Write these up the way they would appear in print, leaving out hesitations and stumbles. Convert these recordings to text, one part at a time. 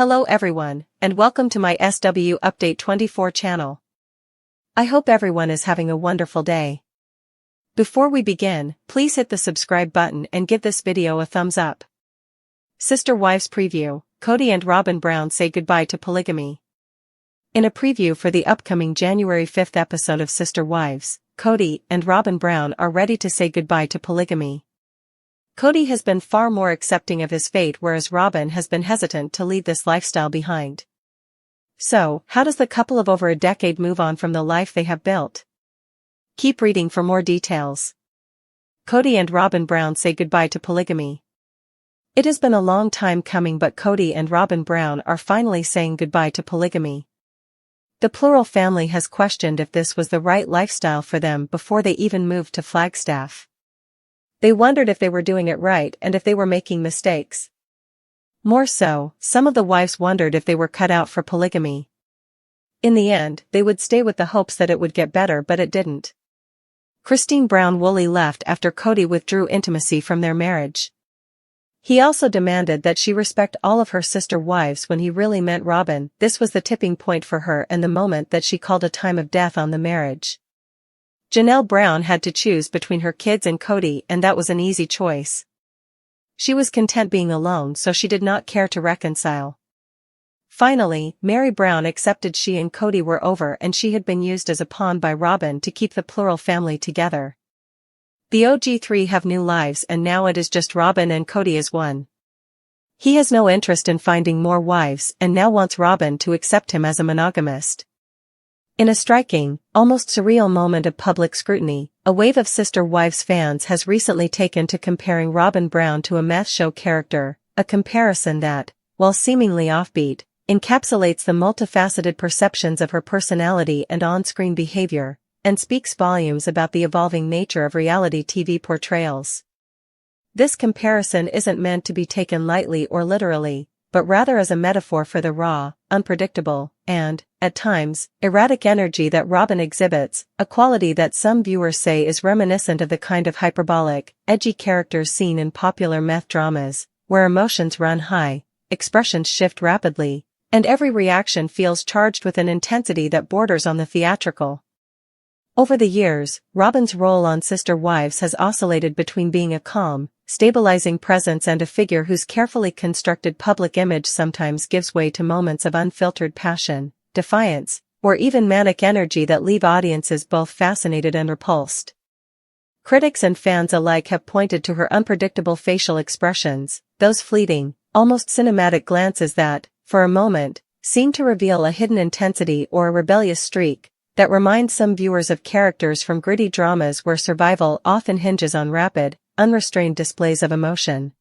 Hello everyone, and welcome to my SW Update 24 channel. I hope everyone is having a wonderful day. Before we begin, please hit the subscribe button and give this video a thumbs up. Sister Wives Preview: Kody and Robyn Brown say goodbye to polygamy. In a preview for the upcoming January 5th episode of Sister Wives, Kody and Robyn Brown are ready to say goodbye to polygamy. Kody has been far more accepting of his fate, whereas Robyn has been hesitant to leave this lifestyle behind. So, how does the couple of over a decade move on from the life they have built? Keep reading for more details. Kody and Robyn Brown say goodbye to polygamy. It has been a long time coming, but Kody and Robyn Brown are finally saying goodbye to polygamy. The plural family has questioned if this was the right lifestyle for them before they even moved to Flagstaff. They wondered if they were doing it right and if they were making mistakes. More so, some of the wives wondered if they were cut out for polygamy. In the end, they would stay with the hopes that it would get better, but it didn't. Christine Brown Woolley left after Kody withdrew intimacy from their marriage. He also demanded that she respect all of her sister wives when he really meant Robyn. This was the tipping point for her and the moment that she called a time of death on the marriage. Janelle Brown had to choose between her kids and Kody, and that was an easy choice. She was content being alone, so she did not care to reconcile. Finally, Mary Brown accepted she and Kody were over and she had been used as a pawn by Robyn to keep the plural family together. The OG3 have new lives and now it is just Robyn and Kody as one. He has no interest in finding more wives and now wants Robyn to accept him as a monogamist. In a striking, almost surreal moment of public scrutiny, a wave of Sister Wives fans has recently taken to comparing Robyn Brown to a meth show character, a comparison that, while seemingly offbeat, encapsulates the multifaceted perceptions of her personality and on-screen behavior, and speaks volumes about the evolving nature of reality TV portrayals. This comparison isn't meant to be taken lightly or literally, but rather as a metaphor for the raw, unpredictable, and, at times, erratic energy that Robyn exhibits, a quality that some viewers say is reminiscent of the kind of hyperbolic, edgy characters seen in popular meth dramas, where emotions run high, expressions shift rapidly, and every reaction feels charged with an intensity that borders on the theatrical. Over the years, Robyn's role on Sister Wives has oscillated between being a calm, stabilizing presence and a figure whose carefully constructed public image sometimes gives way to moments of unfiltered passion, defiance, or even manic energy that leave audiences both fascinated and repulsed. Critics and fans alike have pointed to her unpredictable facial expressions, those fleeting, almost cinematic glances that, for a moment, seem to reveal a hidden intensity or a rebellious streak, that remind some viewers of characters from gritty dramas where survival often hinges on rapid, unrestrained displays of emotion.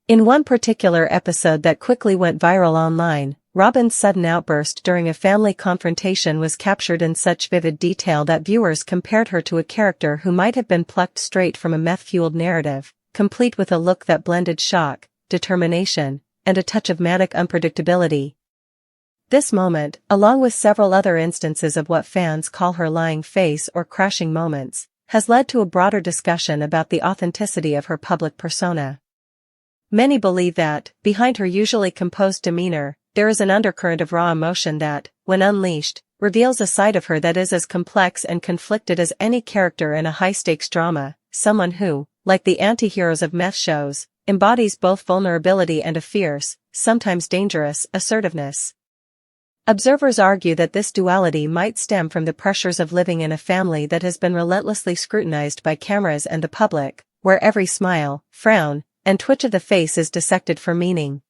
In one particular episode that quickly went viral online, Robyn's sudden outburst during a family confrontation was captured in such vivid detail that viewers compared her to a character who might have been plucked straight from a meth-fueled narrative, complete with a look that blended shock, determination, and a touch of manic unpredictability. This moment, along with several other instances of what fans call her lying face or crashing moments, has led to a broader discussion about the authenticity of her public persona. Many believe that, behind her usually composed demeanor, there is an undercurrent of raw emotion that, when unleashed, reveals a side of her that is as complex and conflicted as any character in a high-stakes drama, someone who, like the anti-heroes of meth shows, embodies both vulnerability and a fierce, sometimes dangerous, assertiveness. Observers argue that this duality might stem from the pressures of living in a family that has been relentlessly scrutinized by cameras and the public, where every smile, frown, and twitch of the face is dissected for meaning.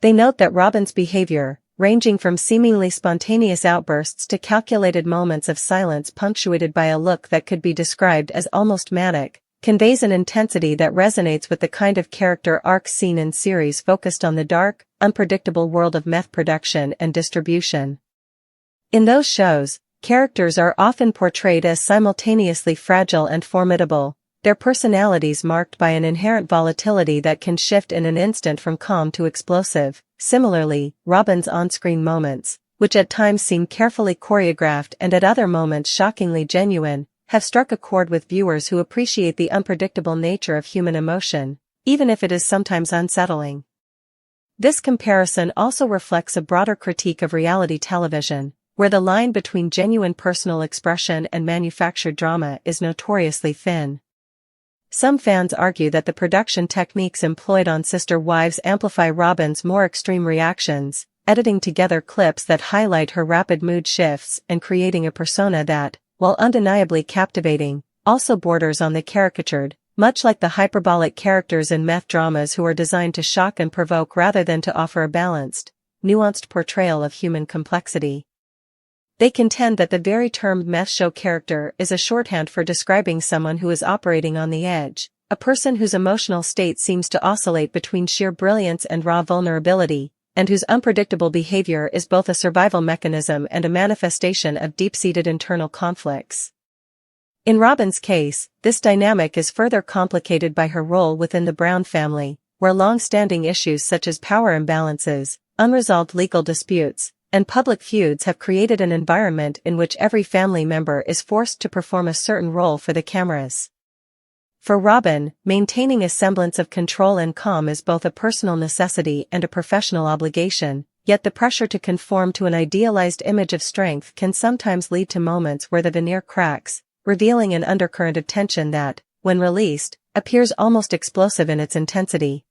They note that Robyn's behavior, ranging from seemingly spontaneous outbursts to calculated moments of silence punctuated by a look that could be described as almost manic, conveys an intensity that resonates with the kind of character arcs seen in series focused on the dark, unpredictable world of meth production and distribution. In those shows, characters are often portrayed as simultaneously fragile and formidable, their personalities marked by an inherent volatility that can shift in an instant from calm to explosive. Similarly, Robyn's on-screen moments, which at times seem carefully choreographed and at other moments shockingly genuine, have struck a chord with viewers who appreciate the unpredictable nature of human emotion, even if it is sometimes unsettling. This comparison also reflects a broader critique of reality television, where the line between genuine personal expression and manufactured drama is notoriously thin. Some fans argue that the production techniques employed on Sister Wives amplify Robyn's more extreme reactions, editing together clips that highlight her rapid mood shifts and creating a persona that, while undeniably captivating, also borders on the caricatured, much like the hyperbolic characters in meth dramas who are designed to shock and provoke rather than to offer a balanced, nuanced portrayal of human complexity. They contend that the very term meth show character is a shorthand for describing someone who is operating on the edge, a person whose emotional state seems to oscillate between sheer brilliance and raw vulnerability, and whose unpredictable behavior is both a survival mechanism and a manifestation of deep-seated internal conflicts. In Robyn's case, this dynamic is further complicated by her role within the Brown family, where long-standing issues such as power imbalances, unresolved legal disputes, and public feuds have created an environment in which every family member is forced to perform a certain role for the cameras. For Robyn, maintaining a semblance of control and calm is both a personal necessity and a professional obligation, yet the pressure to conform to an idealized image of strength can sometimes lead to moments where the veneer cracks, revealing an undercurrent of tension that, when released, appears almost explosive in its intensity.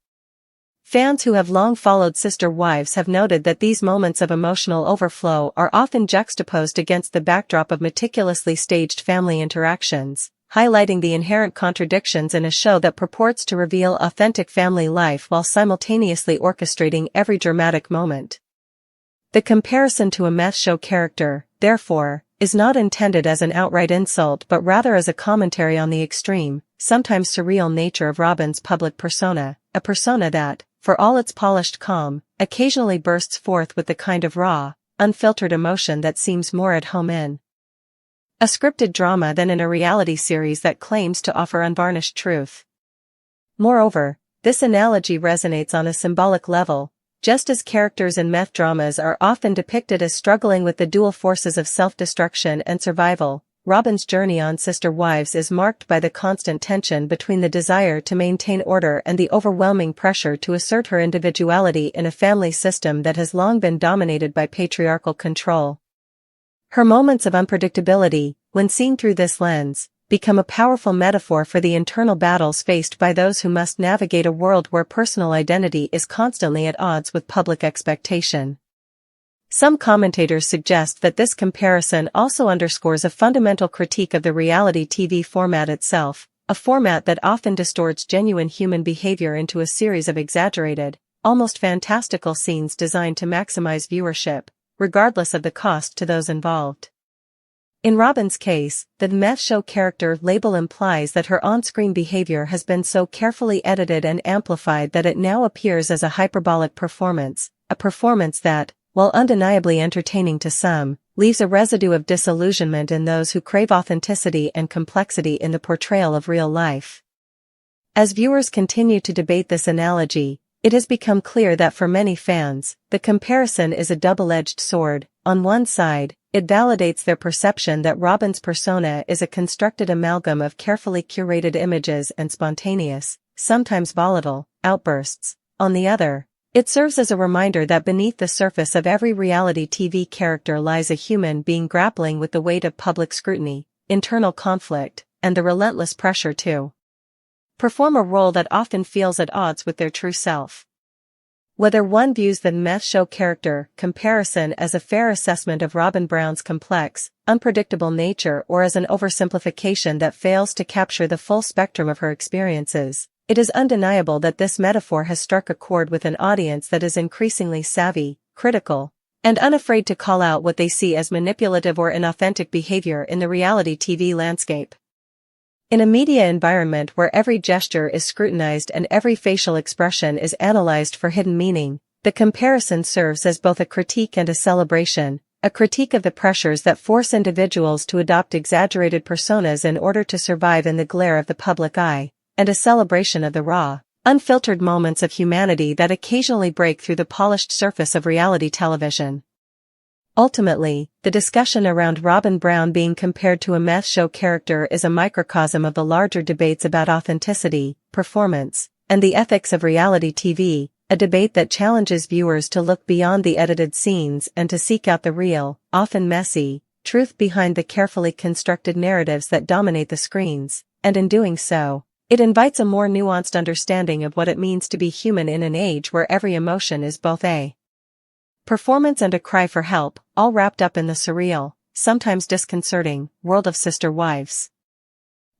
Fans who have long followed Sister Wives have noted that these moments of emotional overflow are often juxtaposed against the backdrop of meticulously staged family interactions, highlighting the inherent contradictions in a show that purports to reveal authentic family life while simultaneously orchestrating every dramatic moment. The comparison to a meth show character, therefore, is not intended as an outright insult but rather as a commentary on the extreme, sometimes surreal nature of Robyn's public persona, a persona that, for all its polished calm, occasionally bursts forth with the kind of raw, unfiltered emotion that seems more at home in a scripted drama than in a reality series that claims to offer unvarnished truth. Moreover, this analogy resonates on a symbolic level. Just as characters in meth dramas are often depicted as struggling with the dual forces of self-destruction and survival, Robyn's journey on Sister Wives is marked by the constant tension between the desire to maintain order and the overwhelming pressure to assert her individuality in a family system that has long been dominated by patriarchal control. Her moments of unpredictability, when seen through this lens, become a powerful metaphor for the internal battles faced by those who must navigate a world where personal identity is constantly at odds with public expectation. Some commentators suggest that this comparison also underscores a fundamental critique of the reality TV format itself, a format that often distorts genuine human behavior into a series of exaggerated, almost fantastical scenes designed to maximize viewership, regardless of the cost to those involved. In Robyn's case, the meth show character label implies that her on-screen behavior has been so carefully edited and amplified that it now appears as a hyperbolic performance, a performance that, while undeniably entertaining to some, leaves a residue of disillusionment in those who crave authenticity and complexity in the portrayal of real life. As viewers continue to debate this analogy, it has become clear that for many fans, the comparison is a double-edged sword. On one side, it validates their perception that Robyn's persona is a constructed amalgam of carefully curated images and spontaneous, sometimes volatile, outbursts. On the other, it serves as a reminder that beneath the surface of every reality TV character lies a human being grappling with the weight of public scrutiny, internal conflict, and the relentless pressure to perform a role that often feels at odds with their true self. Whether one views the meth show character comparison as a fair assessment of Robyn Brown's complex, unpredictable nature or as an oversimplification that fails to capture the full spectrum of her experiences, it is undeniable that this metaphor has struck a chord with an audience that is increasingly savvy, critical, and unafraid to call out what they see as manipulative or inauthentic behavior in the reality TV landscape. In a media environment where every gesture is scrutinized and every facial expression is analyzed for hidden meaning, the comparison serves as both a critique and a celebration, a critique of the pressures that force individuals to adopt exaggerated personas in order to survive in the glare of the public eye, and a celebration of the raw, unfiltered moments of humanity that occasionally break through the polished surface of reality television. Ultimately, the discussion around Robyn Brown being compared to a meth show character is a microcosm of the larger debates about authenticity, performance, and the ethics of reality TV, a debate that challenges viewers to look beyond the edited scenes and to seek out the real, often messy, truth behind the carefully constructed narratives that dominate the screens, and in doing so, it invites a more nuanced understanding of what it means to be human in an age where every emotion is both a performance and a cry for help, all wrapped up in the surreal, sometimes disconcerting, world of Sister Wives.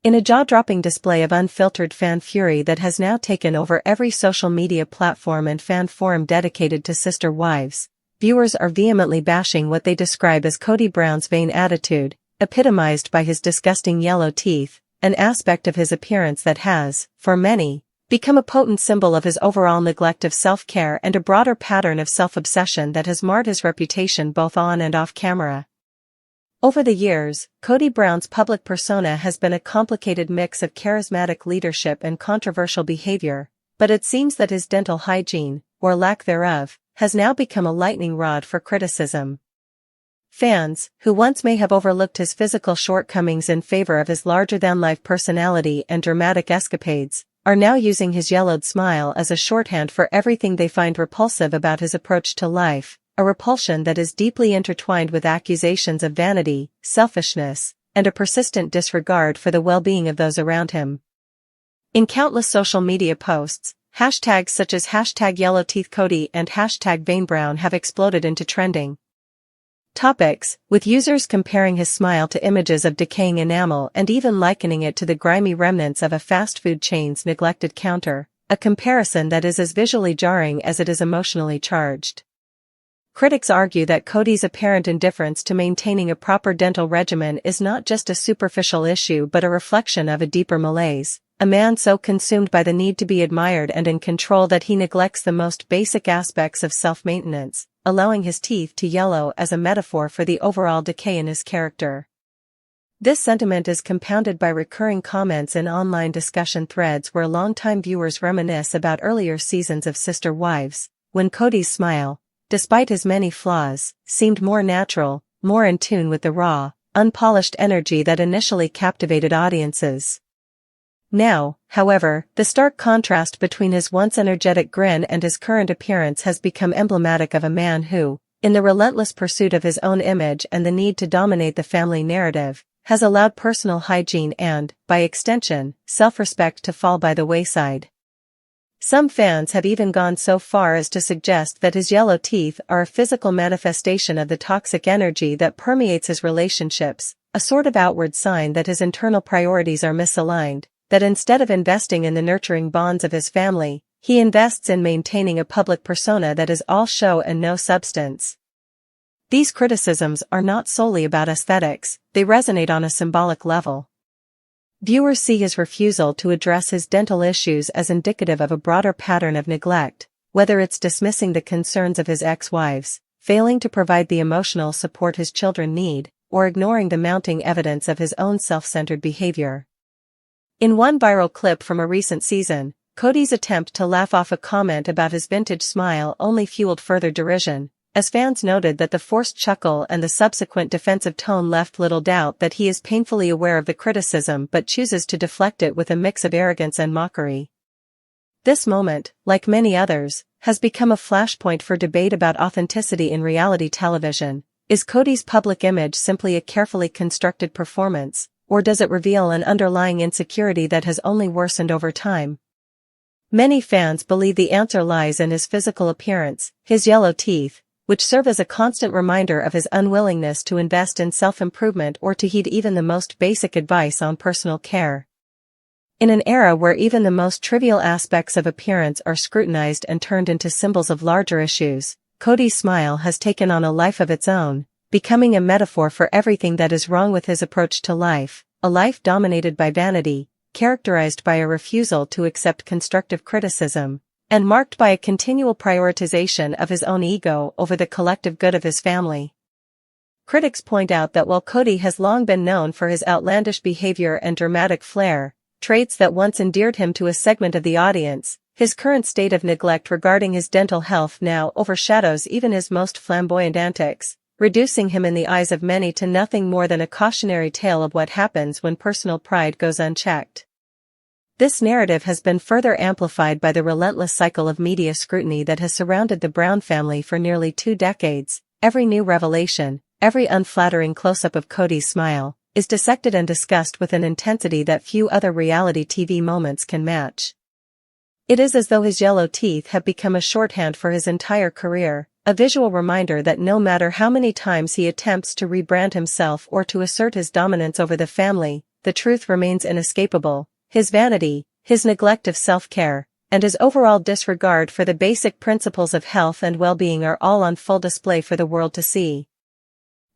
In a jaw-dropping display of unfiltered fan fury that has now taken over every social media platform and fan forum dedicated to Sister Wives, viewers are vehemently bashing what they describe as Kody Brown's vain attitude, epitomized by his disgusting yellow teeth, an aspect of his appearance that has, for many, become a potent symbol of his overall neglect of self-care and a broader pattern of self-obsession that has marred his reputation both on and off camera. Over the years, Kody Brown's public persona has been a complicated mix of charismatic leadership and controversial behavior, but it seems that his dental hygiene, or lack thereof, has now become a lightning rod for criticism. Fans, who once may have overlooked his physical shortcomings in favor of his larger-than-life personality and dramatic escapades, are now using his yellowed smile as a shorthand for everything they find repulsive about his approach to life, a repulsion that is deeply intertwined with accusations of vanity, selfishness, and a persistent disregard for the well-being of those around him. In countless social media posts, hashtags such as #YellowTeethKody and #VainBrown have exploded into trending topics, with users comparing his smile to images of decaying enamel and even likening it to the grimy remnants of a fast food chain's neglected counter, a comparison that is as visually jarring as it is emotionally charged. Critics argue that Kody's apparent indifference to maintaining a proper dental regimen is not just a superficial issue but a reflection of a deeper malaise, a man so consumed by the need to be admired and in control that he neglects the most basic aspects of self-maintenance, allowing his teeth to yellow as a metaphor for the overall decay in his character. This sentiment is compounded by recurring comments in online discussion threads where longtime viewers reminisce about earlier seasons of Sister Wives, when Kody's smile, despite his many flaws, seemed more natural, more in tune with the raw, unpolished energy that initially captivated audiences. Now, however, the stark contrast between his once energetic grin and his current appearance has become emblematic of a man who, in the relentless pursuit of his own image and the need to dominate the family narrative, has allowed personal hygiene and, by extension, self-respect to fall by the wayside. Some fans have even gone so far as to suggest that his yellow teeth are a physical manifestation of the toxic energy that permeates his relationships, a sort of outward sign that his internal priorities are misaligned, that instead of investing in the nurturing bonds of his family, he invests in maintaining a public persona that is all show and no substance. These criticisms are not solely about aesthetics, they resonate on a symbolic level. Viewers see his refusal to address his dental issues as indicative of a broader pattern of neglect, whether it's dismissing the concerns of his ex-wives, failing to provide the emotional support his children need, or ignoring the mounting evidence of his own self-centered behavior. In one viral clip from a recent season, Kody's attempt to laugh off a comment about his vintage smile only fueled further derision, as fans noted that the forced chuckle and the subsequent defensive tone left little doubt that he is painfully aware of the criticism but chooses to deflect it with a mix of arrogance and mockery. This moment, like many others, has become a flashpoint for debate about authenticity in reality television. Is Kody's public image simply a carefully constructed performance, or does it reveal an underlying insecurity that has only worsened over time? Many fans believe the answer lies in his physical appearance, his yellow teeth, which serve as a constant reminder of his unwillingness to invest in self-improvement or to heed even the most basic advice on personal care. In an era where even the most trivial aspects of appearance are scrutinized and turned into symbols of larger issues, Kody's smile has taken on a life of its own, becoming a metaphor for everything that is wrong with his approach to life, a life dominated by vanity, characterized by a refusal to accept constructive criticism, and marked by a continual prioritization of his own ego over the collective good of his family. Critics point out that while Kody has long been known for his outlandish behavior and dramatic flair, traits that once endeared him to a segment of the audience, his current state of neglect regarding his dental health now overshadows even his most flamboyant antics, reducing him in the eyes of many to nothing more than a cautionary tale of what happens when personal pride goes unchecked. This narrative has been further amplified by the relentless cycle of media scrutiny that has surrounded the Brown family for nearly 2 decades. Every new revelation, every unflattering close-up of Kody's smile, is dissected and discussed with an intensity that few other reality TV moments can match. It is as though his yellow teeth have become a shorthand for his entire career, a visual reminder that no matter how many times he attempts to rebrand himself or to assert his dominance over the family, the truth remains inescapable. His vanity, his neglect of self-care, and his overall disregard for the basic principles of health and well-being are all on full display for the world to see.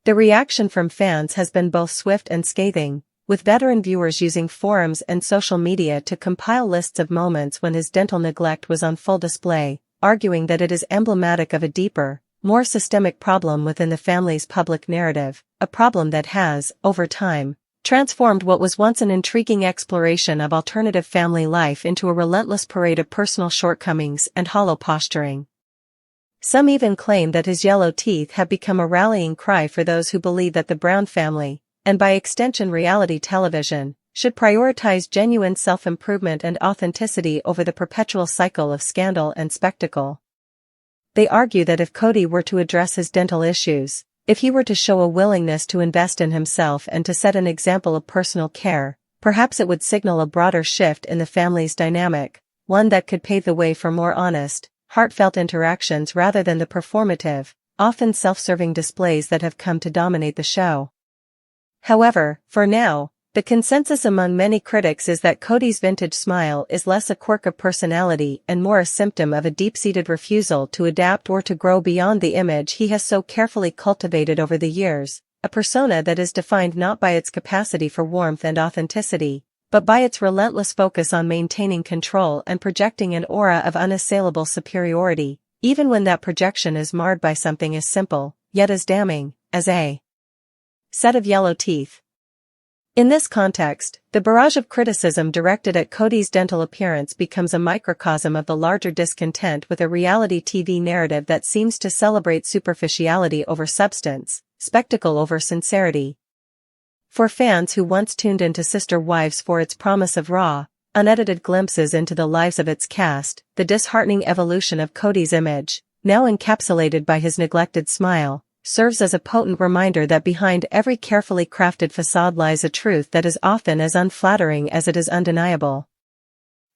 The reaction from fans has been both swift and scathing, with veteran viewers using forums and social media to compile lists of moments when his dental neglect was on full display, arguing that it is emblematic of a deeper, more systemic problem within the family's public narrative, a problem that has, over time, transformed what was once an intriguing exploration of alternative family life into a relentless parade of personal shortcomings and hollow posturing. Some even claim that his yellow teeth have become a rallying cry for those who believe that the Brown family, and by extension reality television, should prioritize genuine self-improvement and authenticity over the perpetual cycle of scandal and spectacle. They argue that if Kody were to address his dental issues, if he were to show a willingness to invest in himself and to set an example of personal care, perhaps it would signal a broader shift in the family's dynamic, one that could pave the way for more honest, heartfelt interactions rather than the performative, often self-serving displays that have come to dominate the show. However, for now, the consensus among many critics is that Kody's vintage smile is less a quirk of personality and more a symptom of a deep-seated refusal to adapt or to grow beyond the image he has so carefully cultivated over the years, a persona that is defined not by its capacity for warmth and authenticity, but by its relentless focus on maintaining control and projecting an aura of unassailable superiority, even when that projection is marred by something as simple, yet as damning, as a set of yellow teeth. In this context, the barrage of criticism directed at Kody's dental appearance becomes a microcosm of the larger discontent with a reality TV narrative that seems to celebrate superficiality over substance, spectacle over sincerity. For fans who once tuned into Sister Wives for its promise of raw, unedited glimpses into the lives of its cast, the disheartening evolution of Kody's image, now encapsulated by his neglected smile, serves as a potent reminder that behind every carefully crafted facade lies a truth that is often as unflattering as it is undeniable.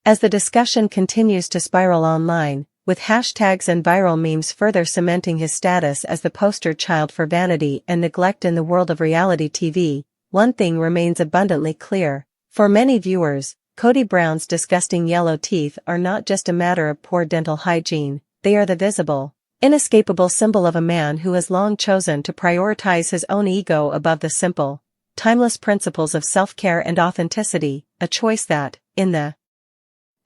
As the discussion continues to spiral online, with hashtags and viral memes further cementing his status as the poster child for vanity and neglect in the world of reality TV, one thing remains abundantly clear. For many viewers, Kody Brown's disgusting yellow teeth are not just a matter of poor dental hygiene, they are the visible, inescapable symbol of a man who has long chosen to prioritize his own ego above the simple, timeless principles of self-care and authenticity, a choice that, in the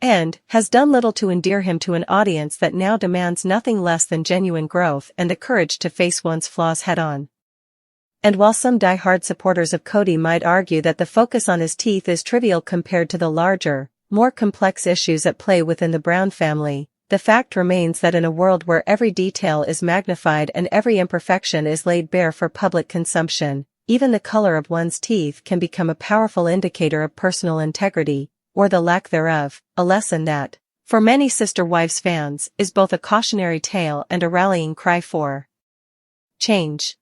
end, has done little to endear him to an audience that now demands nothing less than genuine growth and the courage to face one's flaws head-on. And while some die-hard supporters of Kody might argue that the focus on his teeth is trivial compared to the larger, more complex issues at play within the Brown family, the fact remains that in a world where every detail is magnified and every imperfection is laid bare for public consumption, even the color of one's teeth can become a powerful indicator of personal integrity, or the lack thereof, a lesson that, for many Sister Wives fans, is both a cautionary tale and a rallying cry for change.